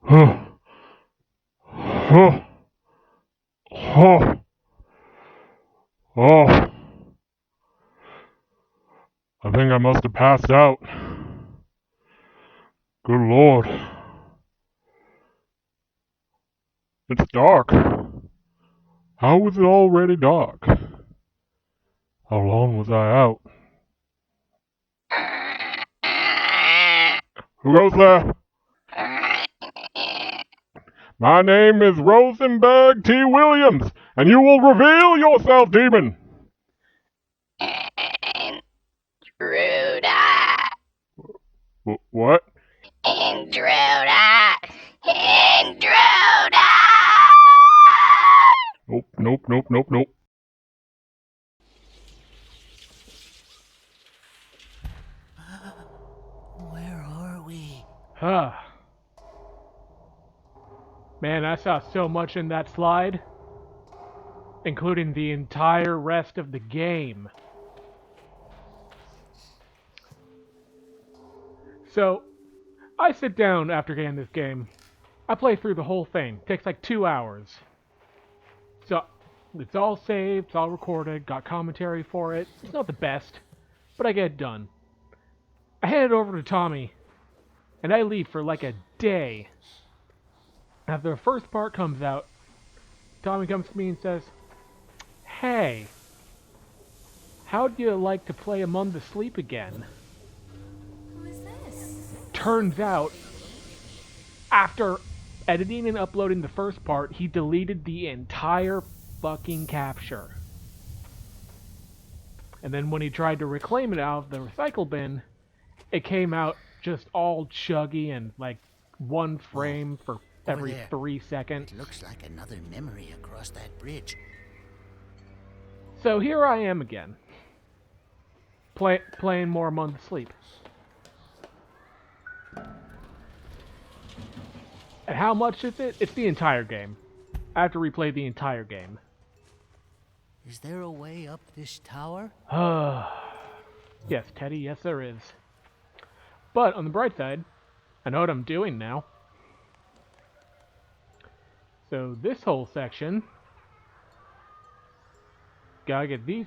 Huh. Huh. Huh. Oh, I think I must have passed out. Good Lord. It's dark. How was it already dark? How long was I out? Who goes there? My name is Rosenberg T. Williams, and you will reveal yourself, demon. Intruder! What? Intruder! Intruder! Nope, nope, nope, nope, nope. Where are we? Huh. Man, I saw so much in that slide, including the entire rest of the game. So, I sit down after getting this game. I play through the whole thing. Takes like 2 hours. So, it's all saved, it's all recorded, got commentary for it. It's not the best, but I get it done. I hand it over to Tommy, and I leave for like a day. After the first part comes out, Tommy comes to me and says, "Hey, how'd you like to play Among the Sleep again?" Who is this? Turns out, after editing and uploading the first part, he deleted the entire fucking capture. And then when he tried to reclaim it out of the recycle bin, it came out just all chuggy and like one frame for every there. 3 seconds. It looks like another memory across that bridge. So here I am again, playing more Among the Sleep. And how much is it? It's the entire game. I have to replay the entire game. Is there a way up this tower? Yes, Teddy, yes there is. But on the bright side, I know what I'm doing now. So this whole section, gotta get these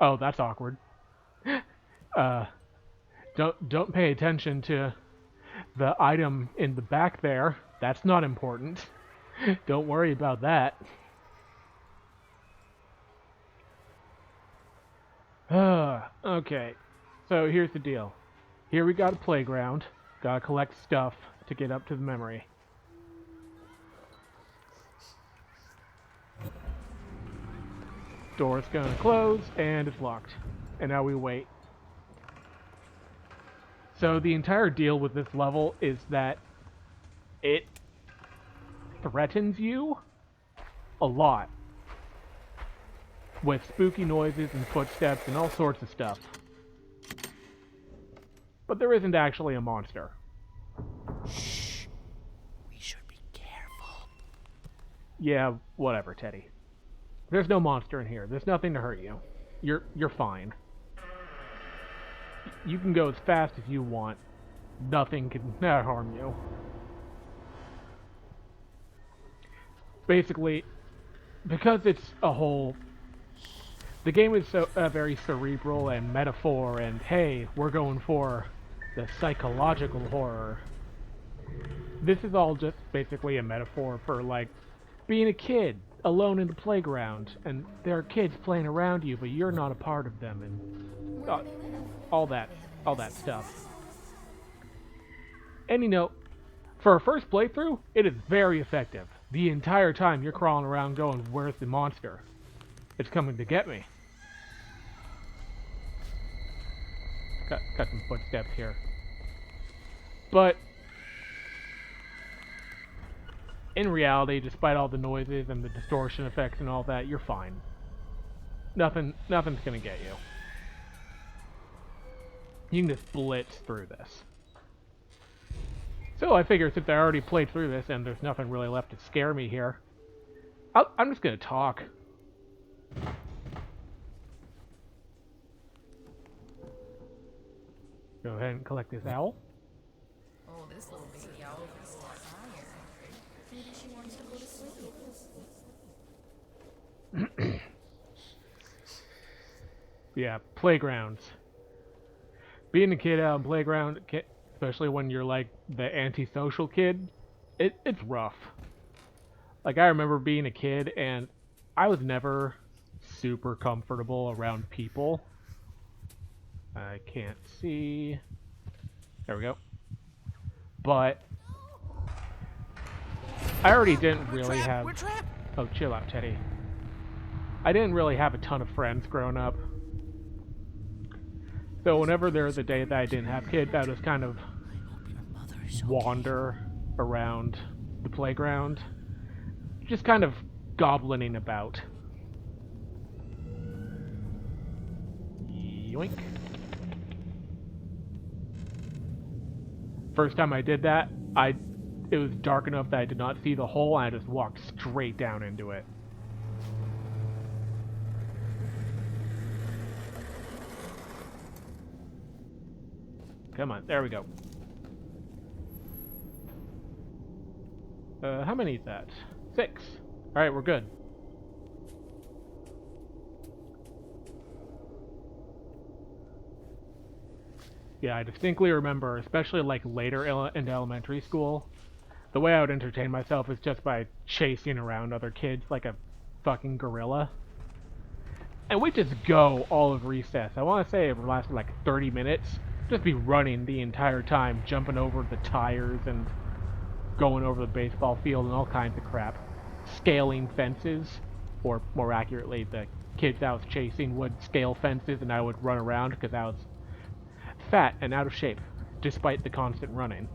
oh, that's awkward. Don't pay attention to the item in the back there. That's not important. Don't worry about that. Okay. So here's the deal. Here we got a playground. Gotta collect stuff to get up to the memory. Door's gonna close, and it's locked. And now we wait. So the entire deal with this level is that it threatens you a lot. With spooky noises and footsteps and all sorts of stuff. But there isn't actually a monster. Shh. We should be careful. Yeah, whatever, Teddy. There's no monster in here. There's nothing to hurt you. You're fine. You can go as fast as you want. Nothing can harm you. Basically, because it's a whole... The game is so very cerebral and metaphor and, hey, we're going for the psychological horror. This is all just basically a metaphor for, like, being a kid alone in the playground, and there are kids playing around you, but you're not a part of them, and Where do they live? all that stuff. And you know, for a first playthrough, it is very effective. The entire time you're crawling around going, where's the monster? It's coming to get me. Got some footsteps here. But in reality, despite all the noises and the distortion effects and all that, you're fine. Nothing's gonna get you. You can just blitz through this. So I figure since I already played through this and there's nothing really left to scare me here, I'm just gonna talk. Go ahead and collect this owl. Oh, this this little baby owl is tired. Maybe she wants to go to sleep. Yeah, playgrounds. Being a kid out on playground, especially when you're like the antisocial kid, it's rough. Like, I remember being a kid and I was never super comfortable around people. I can't see. There we go. But I already didn't really have... Oh, chill out, Teddy. I didn't really have a ton of friends growing up. So whenever there was a day that I didn't have kids, I would just kind of wander around the playground. Just kind of goblining about. Yoink. First time I did that, it was dark enough that I did not see the hole, and I just walked straight down into it. Come on, there we go. How many is that? 6. Alright, we're good. Yeah, I distinctly remember, especially like later into elementary school, the way I would entertain myself is just by chasing around other kids like a fucking gorilla. And we just go all of recess. I want to say it lasted like 30 minutes. Just be running the entire time, jumping over the tires and going over the baseball field and all kinds of crap. Scaling fences, or more accurately, the kids I was chasing would scale fences and I would run around because I was fat and out of shape, despite the constant running.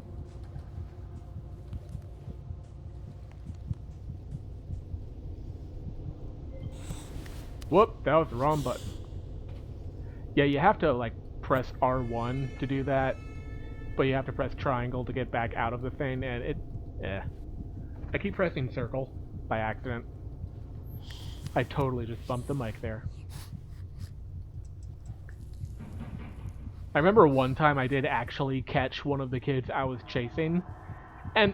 Whoop, that was the wrong button. Yeah, you have to like press R1 to do that, but you have to press triangle to get back out of the thing, and I keep pressing circle by accident. I totally just bumped the mic there. I remember one time I did actually catch one of the kids I was chasing, and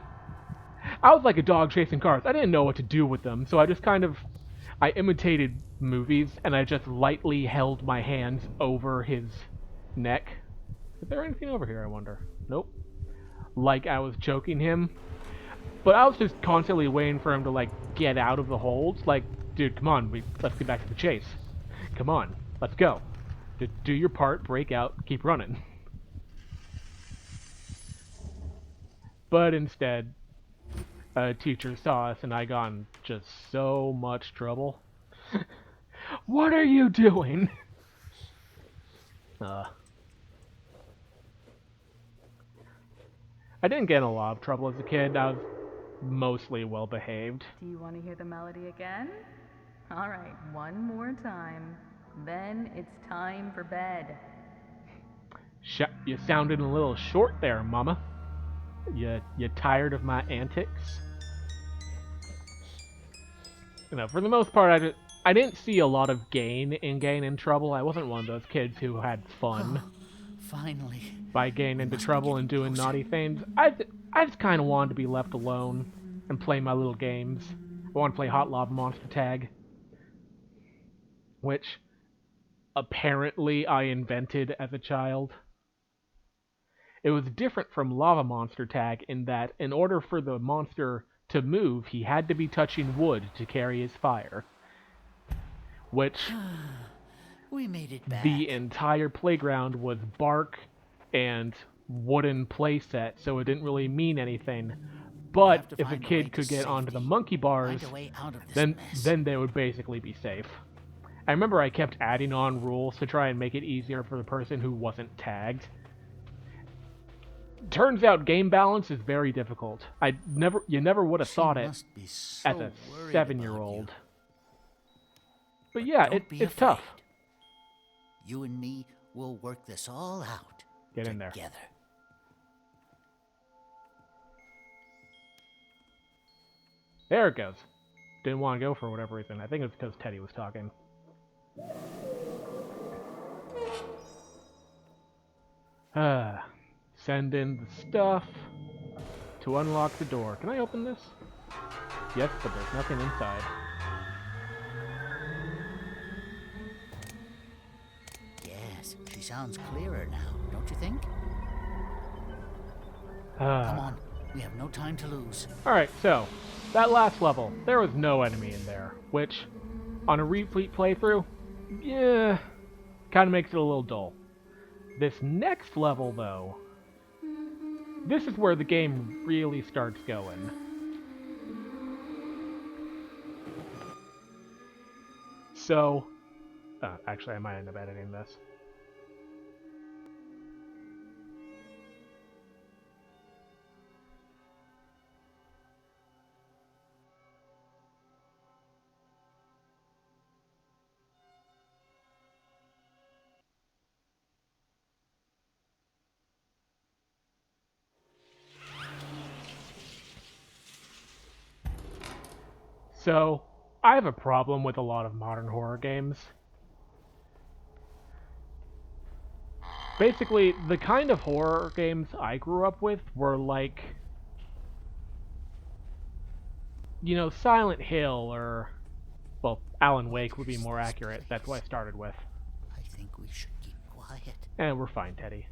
I was like a dog chasing cars. I didn't know what to do with them, so I just I imitated movies, and I just lightly held my hands over his neck. Is there anything over here, I wonder? Nope. Like I was choking him. But I was just constantly waiting for him to, like, get out of the holds. Like, dude, come on, let's get back to the chase. Come on, let's go. Do your part, break out, keep running. But instead, a teacher saw us and I got in just so much trouble. What are you doing? I didn't get in a lot of trouble as a kid. I was mostly well behaved. Do you want to hear the melody again? Alright, one more time. Then it's time for bed. You sounded a little short there, Mama. You tired of my antics? You know, for the most part, I didn't see a lot of gain in getting in trouble. I wasn't one of those kids who had fun Finally. by getting into trouble and doing naughty things. I just kind of wanted to be left alone and play my little games. I want to play Hot Lava Monster Tag, which apparently I invented as a child. It was different from Lava Monster Tag in that in order for the monster to move, he had to be touching wood to carry his fire. Which We made it back. the entire playground was bark and wooden playset, so it didn't really mean anything. But if a kid could get onto the monkey bars, then they would basically be safe. I remember I kept adding on rules to try and make it easier for the person who wasn't tagged. Turns out game balance is very difficult. You never would have thought it as a 7-year-old. But yeah, it's tough. You and me will work this all out. Get in there. Together. There it goes. Didn't want to go for whatever reason. I think it's because Teddy was talking. Send in the stuff. to unlock the door. Can I open this? Yes, but there's nothing inside. Yes, she sounds clearer now, don't you think? Come Ah. on, we have no time to lose. Alright, so, that last level, there was no enemy in there, which, on a replete playthrough, yeah, kind of makes it a little dull. This next level, though, this is where the game really starts going. So, actually I might end up editing this. So, I have a problem with a lot of modern horror games. Basically, the kind of horror games I grew up with were like, you know, Silent Hill or, well, Alan Wake would be more accurate. That's what I started with. I think we should keep quiet. And we're fine, Teddy.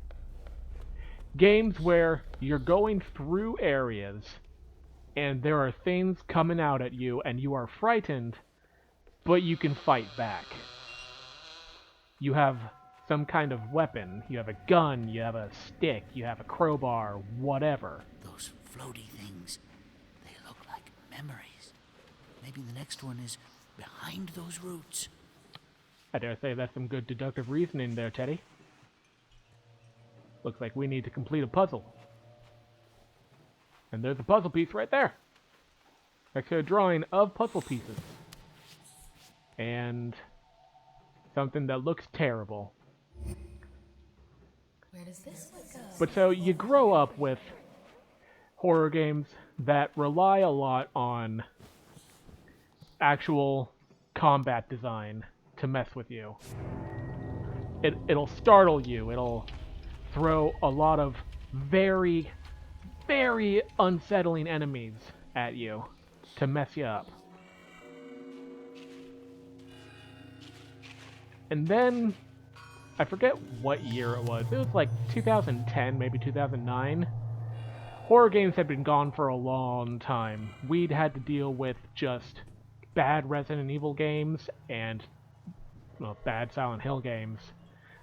Games where you're going through areas and there are things coming out at you and you are frightened, but you can fight back. You have some kind of weapon. You have a gun, you have a stick, you have a crowbar, whatever. Those floaty things, they look like memories. Maybe the next one is behind those roots. I dare say that's some good deductive reasoning there, Teddy. Looks like we need to complete a puzzle. And there's a puzzle piece right there. Actually, a drawing of puzzle pieces. And something that looks terrible. Where does this one go? But so you grow up with horror games that rely a lot on actual combat design to mess with you. It'll startle you. It'll throw a lot of very, very unsettling enemies at you to mess you up. And then, I forget what year it was. It was like 2010, maybe 2009. Horror games had been gone for a long time. We'd had to deal with just bad Resident Evil games and, well, bad Silent Hill games.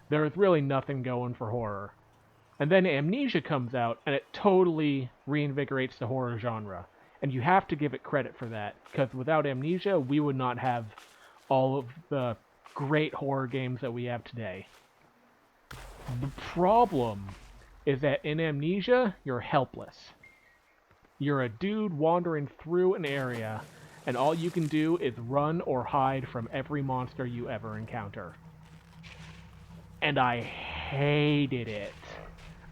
There was really nothing going for horror. And then Amnesia comes out, and it totally reinvigorates the horror genre. And you have to give it credit for that, because without Amnesia, we would not have all of the great horror games that we have today. The problem is that in Amnesia, you're helpless. You're a dude wandering through an area, and all you can do is run or hide from every monster you ever encounter. And I hated it.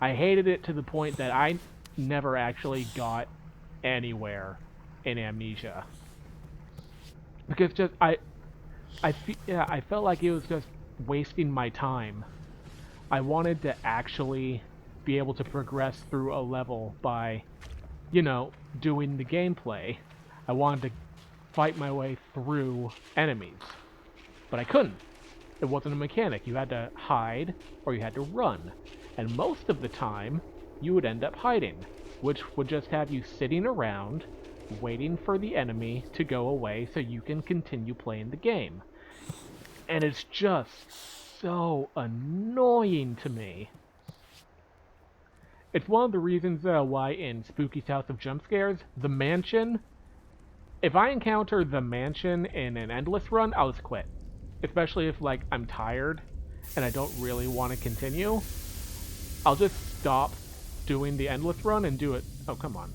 I hated it to the point that I never actually got anywhere in Amnesia. Because just, I felt like it was just wasting my time. I wanted to actually be able to progress through a level by, you know, doing the gameplay. I wanted to fight my way through enemies. But I couldn't. It wasn't a mechanic. You had to hide or you had to run. And most of the time, you would end up hiding, which would just have you sitting around, waiting for the enemy to go away so you can continue playing the game. And it's just so annoying to me. It's one of the reasons why in Spooky's House of Jump Scares, the mansion, if I encounter the mansion in an endless run, I'll just quit. Especially if, like, I'm tired and I don't really want to continue. I'll just stop doing the endless run and do it. Oh, come on.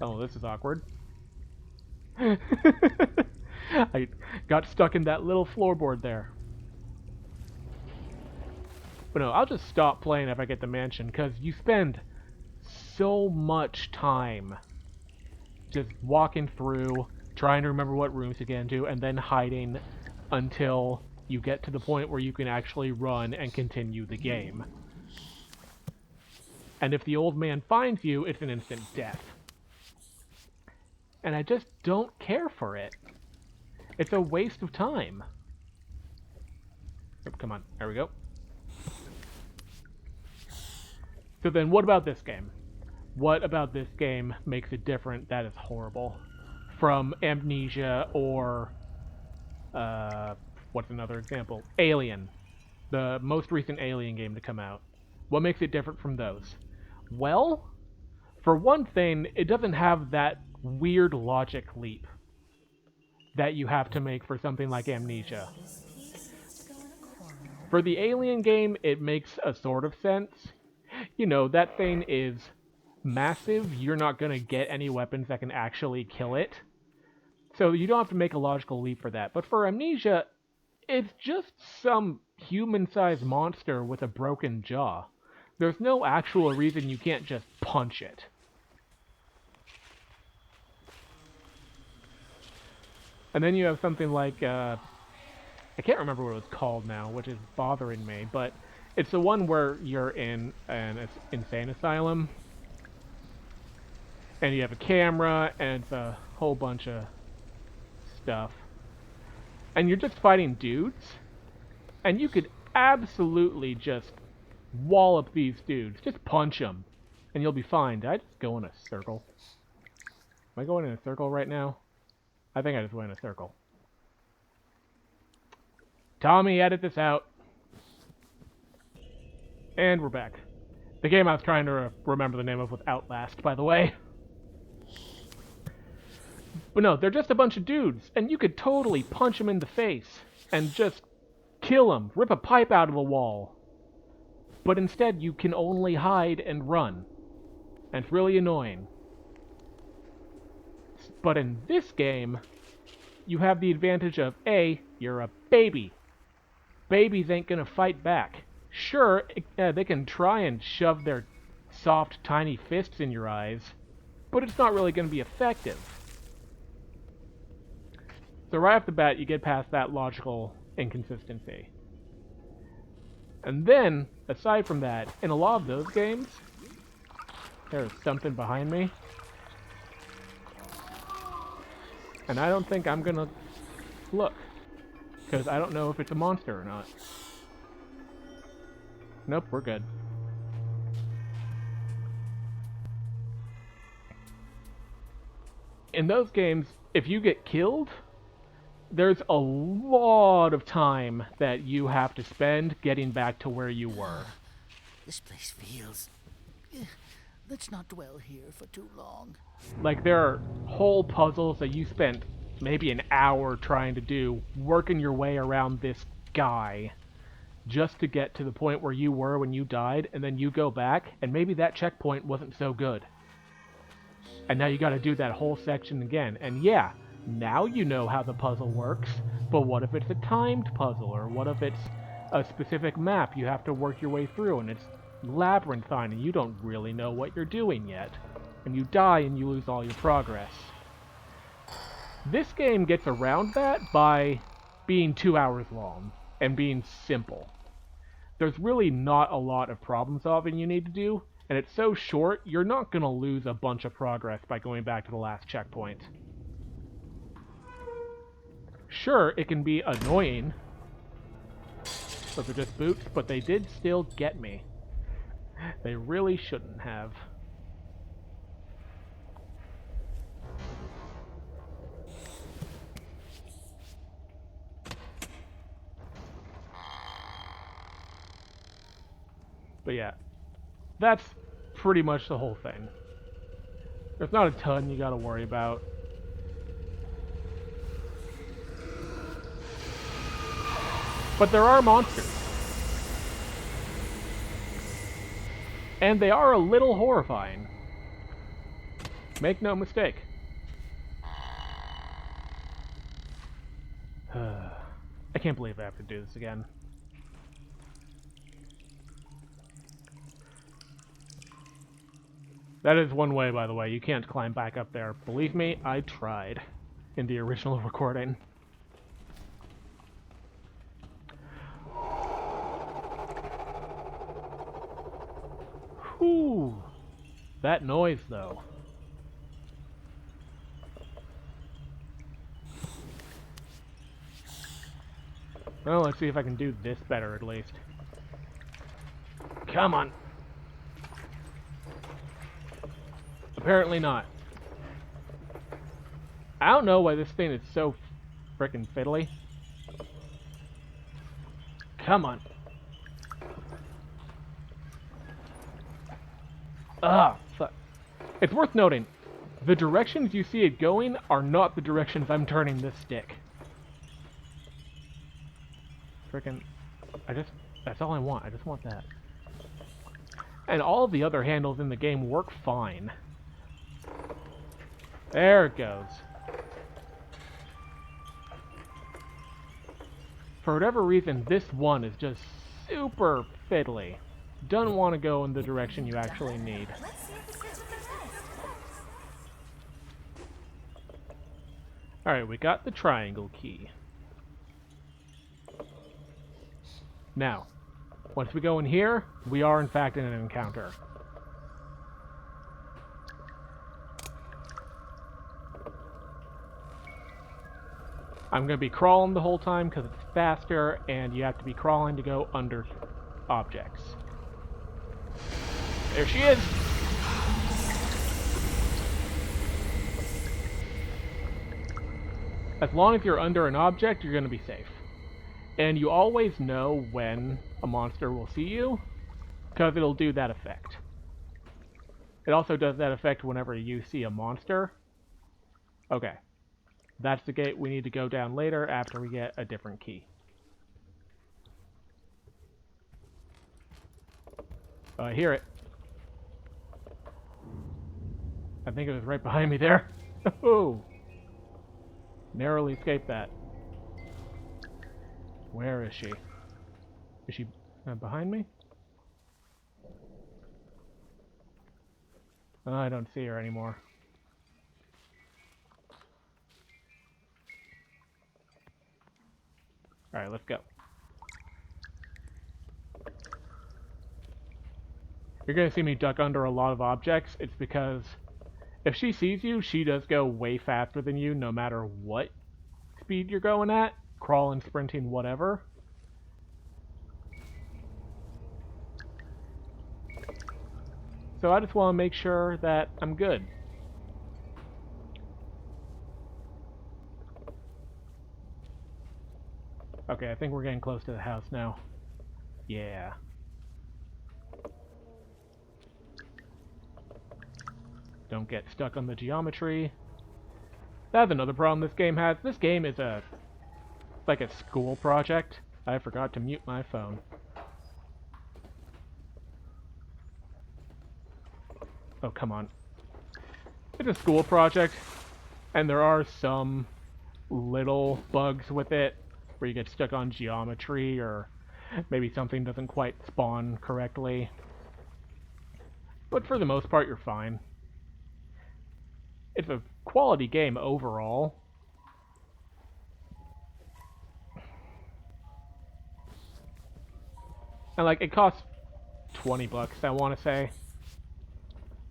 Oh, this is awkward. I got stuck in that little floorboard there. But no, I'll just stop playing if I get the mansion, because you spend so much time just walking through, trying to remember what rooms to get into, and then hiding until you get to the point where you can actually run and continue the game. And if the old man finds you, it's an instant death. And I just don't care for it. It's a waste of time. Oh, come on, there we go. So then what about this game? What about this game makes it different that is horrible from Amnesia or, what's another example? Alien, the most recent Alien game to come out. What makes it different from those? Well, for one thing, it doesn't have that weird logic leap that you have to make for something like Amnesia. For the Alien game, it makes a sort of sense. You know, that thing is massive, you're not going to get any weapons that can actually kill it. So you don't have to make a logical leap for that. But for Amnesia, it's just some human-sized monster with a broken jaw. There's no actual reason you can't just punch it. And then you have something like, I can't remember what it was called now, which is bothering me, but it's the one where you're in an insane asylum, and you have a camera, and it's a whole bunch of stuff. And you're just fighting dudes, and you could absolutely just wallop these dudes. Just punch them, and you'll be fine. Did I just go in a circle? Am I going in a circle right now? I think I just went in a circle. Tommy, edit this out. And we're back. The game I was trying to remember the name of was Outlast, by the way. But no, they're just a bunch of dudes, and you could totally punch them in the face and just kill them, rip a pipe out of the wall. But instead, you can only hide and run. And it's really annoying. But in this game, you have the advantage of, A, you're a baby. Babies ain't gonna fight back. Sure, they can try and shove their soft, tiny fists in your eyes, but it's not really gonna be effective. So right off the bat, you get past that logical inconsistency. And then, aside from that, in a lot of those games, there's something behind me. And I don't think I'm gonna look, because I don't know if it's a monster or not. Nope, we're good. In those games, if you get killed, there's a lot of time that you have to spend getting back to where you were. This place feels... Let's not dwell here for too long. Like, there are whole puzzles that you spent maybe an hour trying to do, working your way around this guy, just to get to the point where you were when you died, and then you go back, and maybe that checkpoint wasn't so good. And now you gotta do that whole section again. And yeah, now you know how the puzzle works, but what if it's a timed puzzle, or what if it's a specific map you have to work your way through, and it's labyrinthine, and you don't really know what you're doing yet. And you die and you lose all your progress. This game gets around that by being 2 hours long, and being simple. There's really not a lot of problem solving you need to do, and it's so short, you're not going to lose a bunch of progress by going back to the last checkpoint. Sure, it can be annoying. Those are just boots, but they did still get me. They really shouldn't have. But yeah, that's pretty much the whole thing. There's not a ton you gotta worry about. But there are monsters. And they are a little horrifying. Make no mistake. I can't believe I have to do this again. That is one way, by the way. You can't climb back up there. Believe me, I tried in the original recording. Ooh, that noise though. Well, let's see if I can do this better at least. Come on. Apparently not. I don't know why this thing is so frickin' fiddly. Come on. Ah, fuck. It's worth noting, the directions you see it going are not the directions I'm turning this stick. Frickin', that's all I want. I just want that. And all of the other handles in the game work fine. There it goes. For whatever reason, this one is just super fiddly. Don't want to go in the direction you actually need. Alright, we got the triangle key. Now, once we go in here, we are in fact in an encounter. I'm going to be crawling the whole time because it's faster, and you have to be crawling to go under objects. There she is! As long as you're under an object, you're going to be safe. And you always know when a monster will see you, because it'll do that effect. It also does that effect whenever you see a monster. Okay. That's the gate we need to go down later after we get a different key. I hear it. I think it was right behind me there. Oh! Narrowly escaped that. Where is she? Is she behind me? Oh, I don't see her anymore. Alright, let's go. You're gonna see me duck under a lot of objects. It's because if she sees you, she does go way faster than you no matter what speed you're going at. Crawling, sprinting, whatever. So I just want to make sure that I'm good. Okay, I think we're getting close to the house now. Yeah. Don't get stuck on the geometry. That's another problem this game has. This game is like a school project. I forgot to mute my phone. Oh, come on. It's a school project, and there are some little bugs with it, where you get stuck on geometry, or maybe something doesn't quite spawn correctly. But for the most part, you're fine. It's a quality game overall. And like, it costs 20 bucks, I want to say.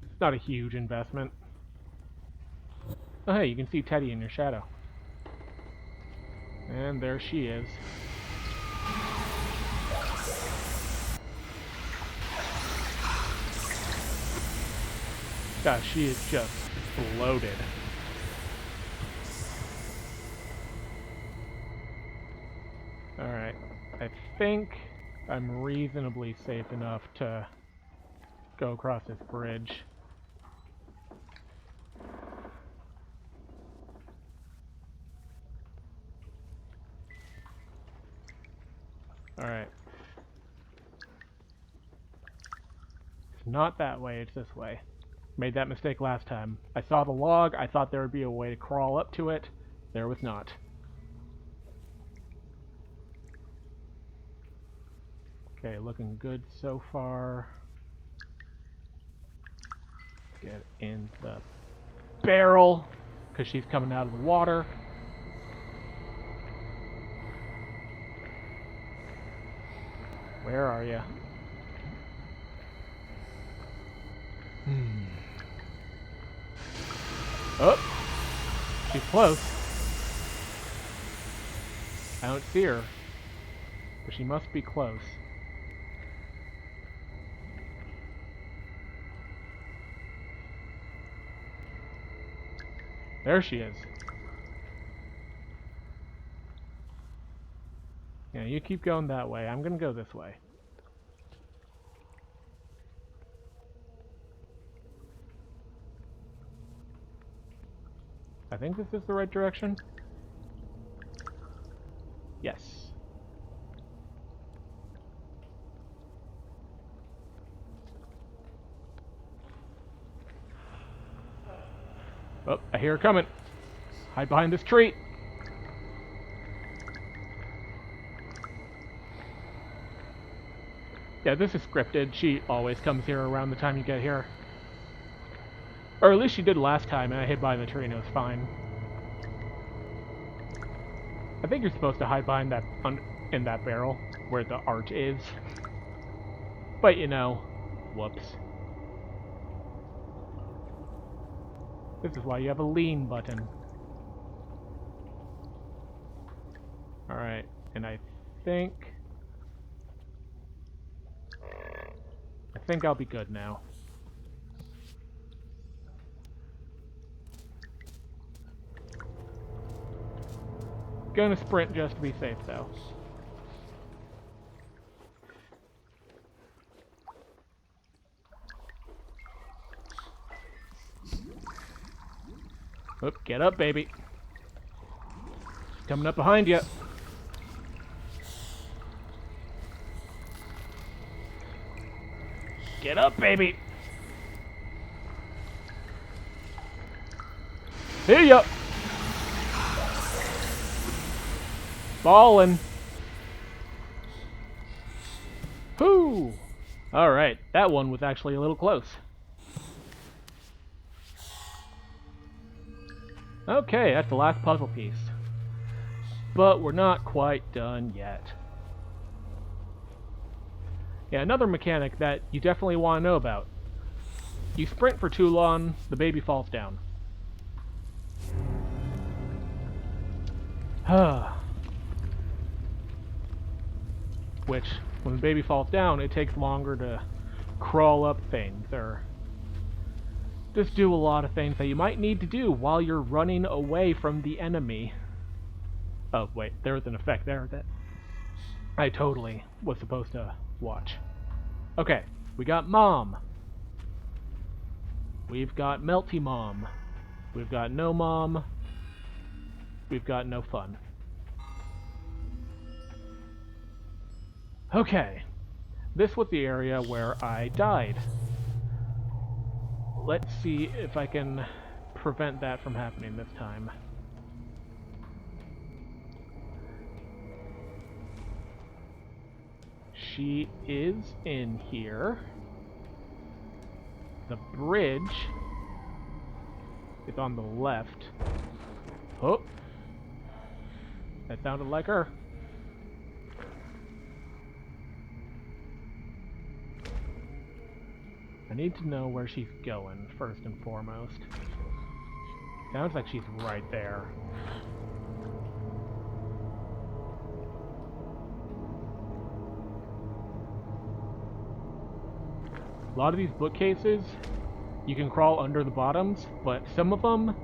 It's not a huge investment. Oh hey, you can see Teddy in your shadow. And there she is. God, she is just bloated. Alright, I think I'm reasonably safe enough to go across this bridge. Alright. It's not that way, it's this way. Made that mistake last time. I saw the log, I thought there would be a way to crawl up to it. There was not. Okay, looking good so far. Get in the barrel, because she's coming out of the water. Where are you? Oh! She's close. I don't see her. But she must be close. There she is. Yeah, you keep going that way. I'm gonna go this way. I think this is the right direction. Yes. Oh, I hear her coming. Hide behind this tree. Yeah, this is scripted. She always comes here around the time you get here. Or at least she did last time, and I hid behind the tree and it was fine. I think you're supposed to hide behind that in that barrel where the arch is. But you know, whoops. This is why you have a lean button. Alright, and I think I'll be good now. Gonna sprint just to be safe, though. Oop, get up, baby. She's coming up behind you. Get up, baby. See ya. Ballin'. Whoo! Alright, that one was actually a little close. Okay, that's the last puzzle piece. But we're not quite done yet. Yeah, another mechanic that you definitely want to know about. You sprint for too long, the baby falls down. Which, when the baby falls down, it takes longer to crawl up things, or just do a lot of things that you might need to do while you're running away from the enemy. Oh, wait, there was an effect there that I totally was supposed to watch. Okay, we got Mom. We've got Melty Mom. We've got No Mom. We've got No Fun. Okay, this was the area where I died. Let's see if I can prevent that from happening this time. She is in here. The bridge is on the left. Oh, that sounded like her. I need to know where she's going, first and foremost. Sounds like she's right there. A lot of these bookcases, you can crawl under the bottoms, but some of them,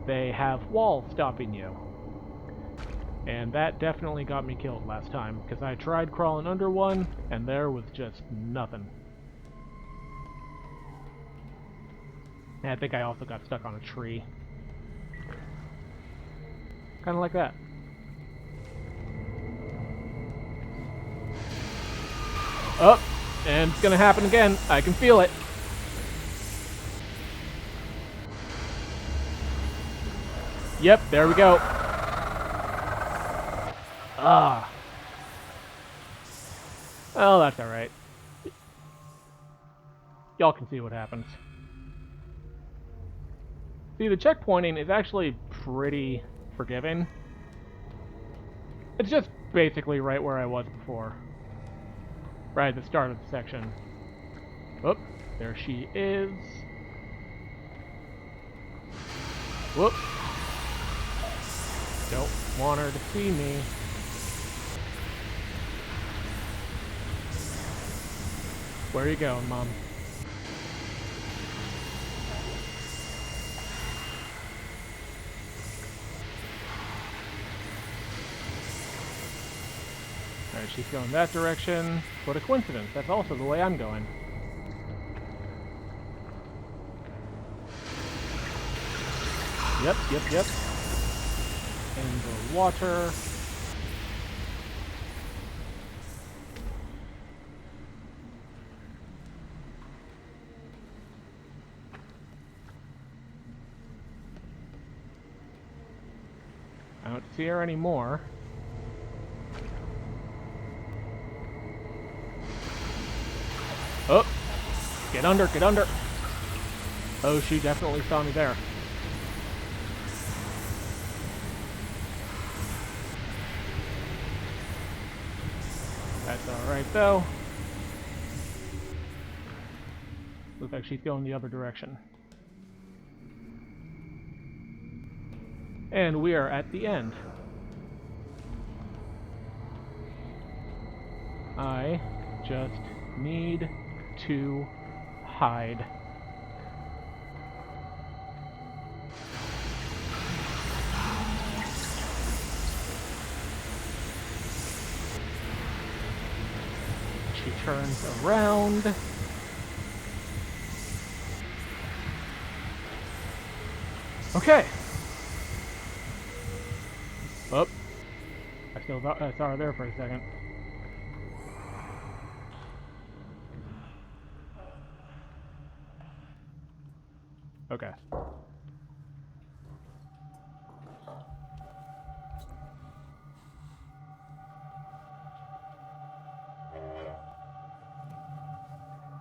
they have walls stopping you. And that definitely got me killed last time, because I tried crawling under one, and there was just nothing. And I think I also got stuck on a tree. Kind of like that. Oh, and it's gonna happen again. I can feel it. Yep, there we go. Ah. Oh, that's alright. Y'all can see what happens. See, the checkpointing is actually pretty forgiving. It's just basically right where I was before. Right at the start of the section. Oh, there she is. Whoop. Don't want her to see me. Where are you going, Mom? Alright, she's going that direction. What a coincidence. That's also the way I'm going. Yep. In the water. I don't see her anymore. Oh! Get under, get under! Oh, she definitely saw me there. That's alright, though. Looks like she's going the other direction. And we are at the end. I just need to hide. She turns around. Okay. Oh. I still saw her there for a second. Okay.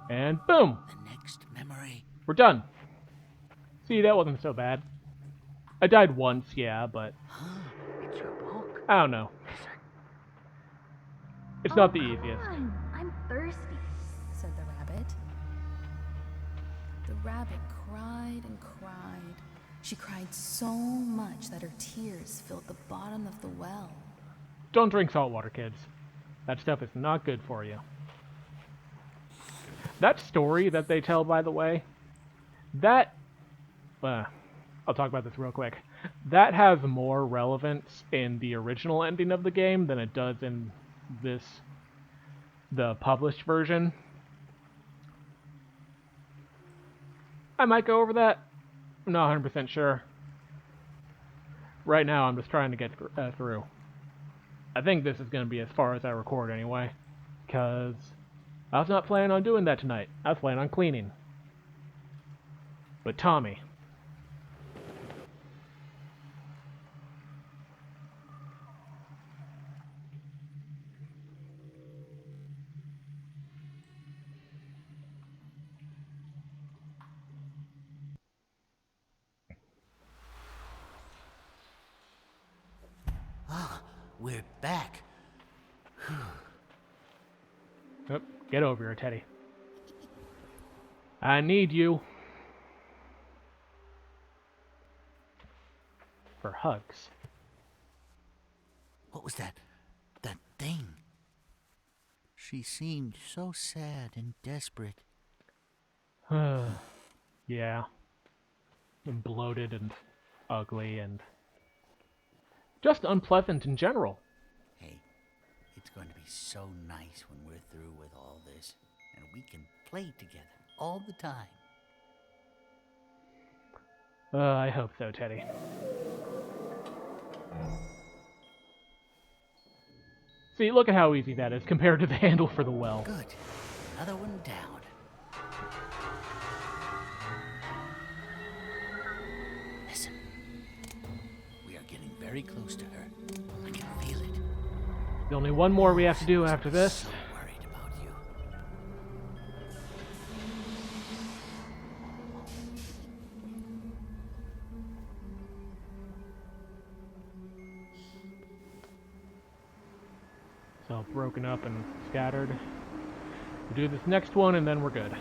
And boom! The next memory. We're done. See, that wasn't so bad. I died once, yeah, but It's your book. I don't know. It's not the come easiest. on, I'm thirsty, said the rabbit. The rabbit cried and cried. She cried so much that her tears filled the bottom of the well. Don't drink salt water, kids. That stuff is not good for you. That story that they tell, by the way, that... I'll talk about this real quick. That has more relevance in the original ending of the game than it does in the published version. I might go over that. I'm not 100% sure. Right now, I'm just trying to get through. I think this is going to be as far as I record anyway, because I was not planning on doing that tonight. I was planning on cleaning. But Tommy... We're back. Oh, get over here, Teddy. I need you. For hugs. What was that? That thing? She seemed so sad and desperate. Yeah. And bloated and ugly and just unpleasant in general. Hey, it's going to be so nice when we're through with all this, and we can play together all the time. I hope so, Teddy. See, look at how easy that is compared to the handle for the well. Good. Another one down. Listen. We are getting very close to her. I can feel it. There's only one more we have to do after this. So worried about you. It's all broken up and scattered. We'll do this next one and then we're good.